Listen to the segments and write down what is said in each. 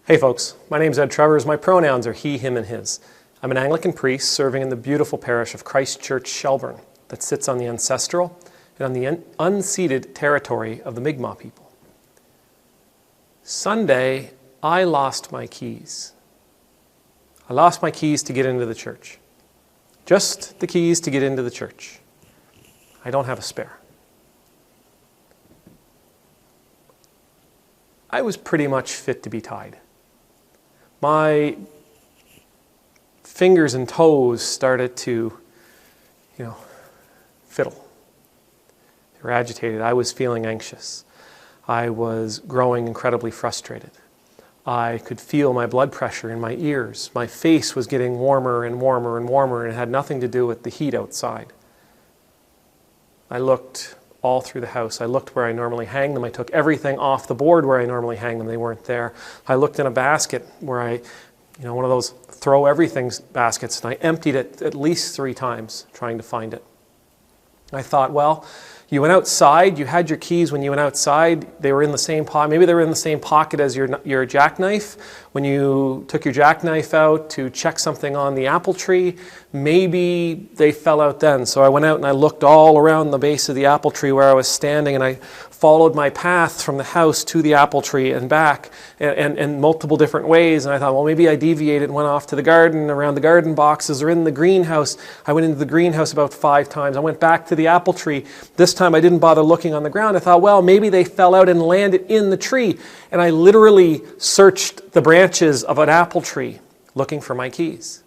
Hey folks, my name's Ed Travers. My pronouns are he, him, and his. I'm an Anglican priest serving in the beautiful parish of Christchurch-Shelburne that sits on the ancestral and on the unceded territory of the Mi'kmaq people. Sunday, I lost my keys. I lost my keys to get into the church. Just the keys to get into the church. I don't have a spare. I was pretty much fit to be tied. My fingers and toes started to, fiddle. They were agitated. I was feeling anxious. I was growing incredibly frustrated. I could feel my blood pressure in my ears. My face was getting warmer and warmer and warmer, and it had nothing to do with the heat outside. I looked all through the house. I looked where I normally hang them. I took everything off the board where I normally hang them. They weren't there. I looked in a basket where one of those throw everything baskets, and I emptied it at least 3 times trying to find it. I thought, well, you went outside, you had your keys when you went outside, they were in the same pocket, maybe they were in the same pocket as your jackknife. When you took your jackknife out to check something on the apple tree, maybe they fell out then. So I went out and I looked all around the base of the apple tree where I was standing, and I followed my path from the house to the apple tree and back in multiple different ways. And I thought, well, maybe I deviated and went off to the garden, around the garden boxes, or in the greenhouse. I went into the greenhouse about 5 times. I went back to the apple tree. This time I didn't bother looking on the ground. I thought, well, maybe they fell out and landed in the tree. And I literally searched the branches of an apple tree looking for my keys.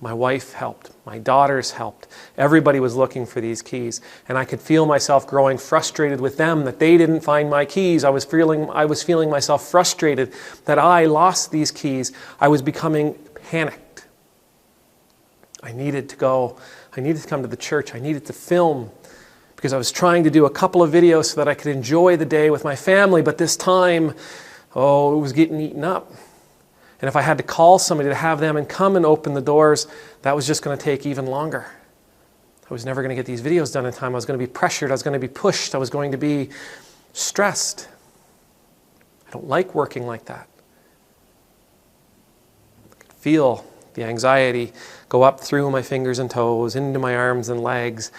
My wife helped. My daughters helped. Everybody was looking for these keys. And I could feel myself growing frustrated with them that they didn't find my keys. I was feeling myself frustrated that I lost these keys. I was becoming panicked. I needed to go. I needed to come to the church. I needed to film because I was trying to do a couple of videos so that I could enjoy the day with my family. But this time, it was getting eaten up. And if I had to call somebody to have them and come and open the doors, that was just going to take even longer. I was never going to get these videos done in time. I was going to be pressured. I was going to be pushed. I was going to be stressed. I don't like working like that. I could feel the anxiety go up through my fingers and toes, into my arms and legs,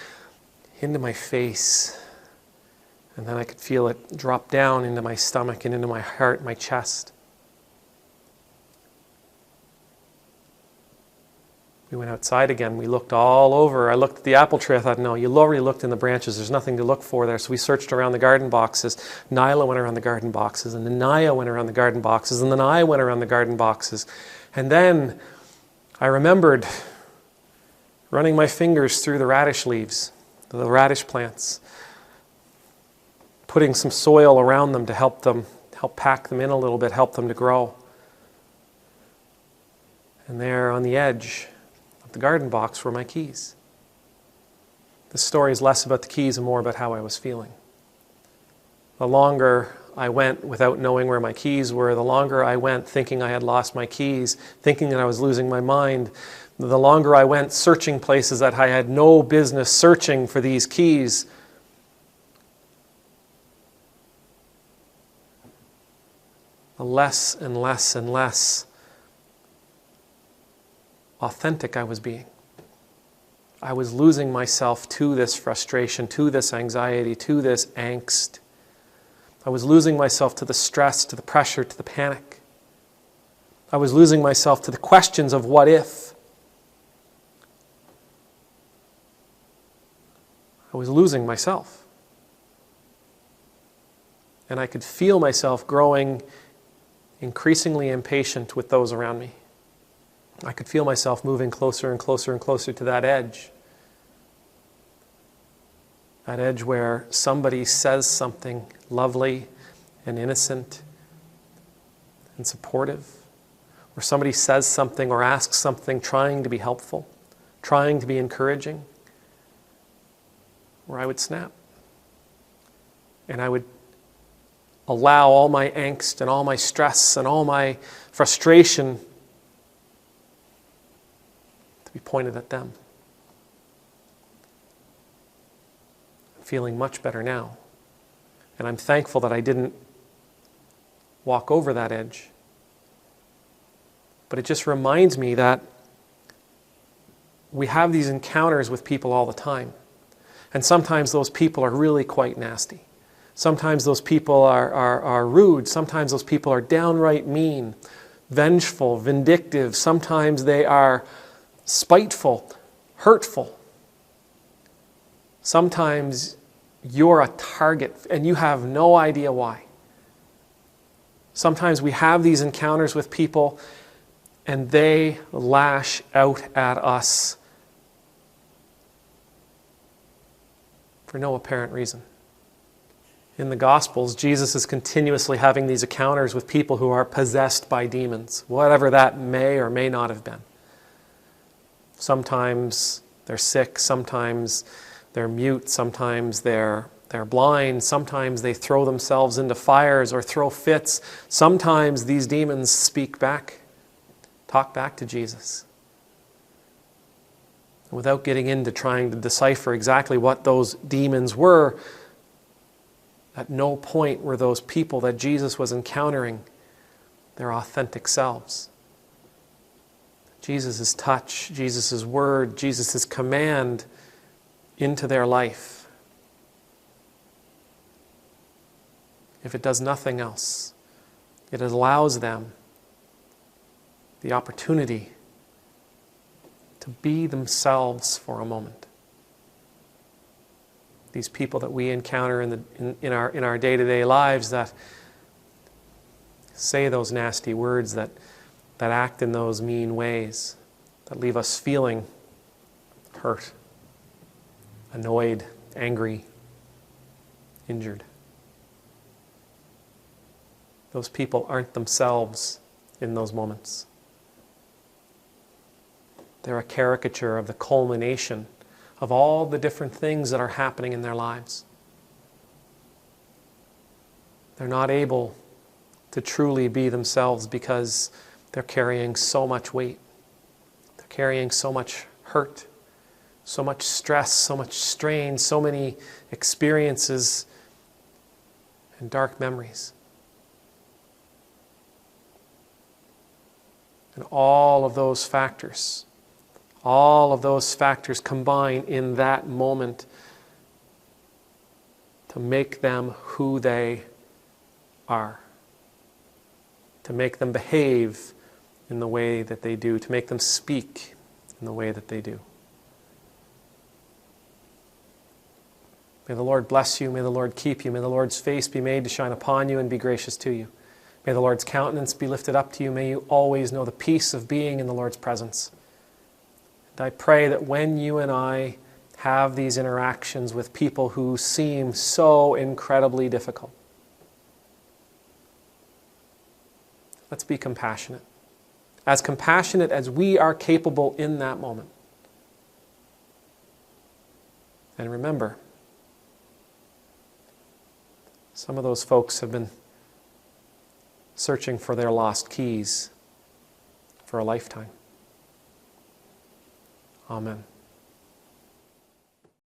into my face. And then I could feel it drop down into my stomach and into my heart, my chest. We went outside again. We looked all over. I looked at the apple tree. I thought, no, you already looked in the branches. There's nothing to look for there. So we searched around the garden boxes. Nyla went around the garden boxes, and then Naya went around the garden boxes, and then I went around the garden boxes. And then I remembered running my fingers through the radish leaves, the radish plants, putting some soil around them to help pack them in a little bit, help them to grow. And there on the edge the garden box were my keys. This story is less about the keys and more about how I was feeling. The longer I went without knowing where my keys were, the longer I went thinking I had lost my keys, thinking that I was losing my mind, the longer I went searching places that I had no business searching for these keys, the less and less and less authentic I was being. I was losing myself to this frustration, to this anxiety, to this angst. I was losing myself to the stress, to the pressure, to the panic. I was losing myself to the questions of what if. I was losing myself. And I could feel myself growing increasingly impatient with those around me. I could feel myself moving closer and closer and closer to that edge. That edge where somebody says something lovely and innocent and supportive. Where somebody says something or asks something trying to be helpful, trying to be encouraging. Where I would snap. And I would allow all my angst and all my stress and all my frustration be pointed at them. I'm feeling much better now. And I'm thankful that I didn't walk over that edge, but it just reminds me that we have these encounters with people all the time. And sometimes those people are really quite nasty. Sometimes those people are rude. Sometimes those people are downright mean, vengeful, vindictive. Sometimes they are spiteful, hurtful. Sometimes you're a target and you have no idea why. Sometimes we have these encounters with people and they lash out at us for no apparent reason. In the Gospels, Jesus is continuously having these encounters with people who are possessed by demons, whatever that may or may not have been. Sometimes they're sick, sometimes they're mute, sometimes they're blind, sometimes they throw themselves into fires or throw fits. Sometimes these demons speak back, talk back to Jesus. And without getting into trying to decipher exactly what those demons were, at no point were those people that Jesus was encountering their authentic selves. Jesus' touch, Jesus' word, Jesus' command into their life, if it does nothing else, it allows them the opportunity to be themselves for a moment. These people that we encounter in our day-to-day lives that say those nasty words, that act in those mean ways, that leave us feeling hurt, annoyed, angry, injured. Those people aren't themselves in those moments. They're a caricature of the culmination of all the different things that are happening in their lives. They're not able to truly be themselves because they're carrying so much weight. They're carrying so much hurt, so much stress, so much strain, so many experiences and dark memories. And all of those factors combine in that moment to make them who they are, to make them behave in the way that they do, to make them speak in the way that they do. May the Lord bless you, may the Lord keep you, may the Lord's face be made to shine upon you and be gracious to you. May the Lord's countenance be lifted up to you, may you always know the peace of being in the Lord's presence. And I pray that when you and I have these interactions with people who seem so incredibly difficult, let's be compassionate as we are capable in that moment. And remember, some of those folks have been searching for their lost keys for a lifetime. Amen.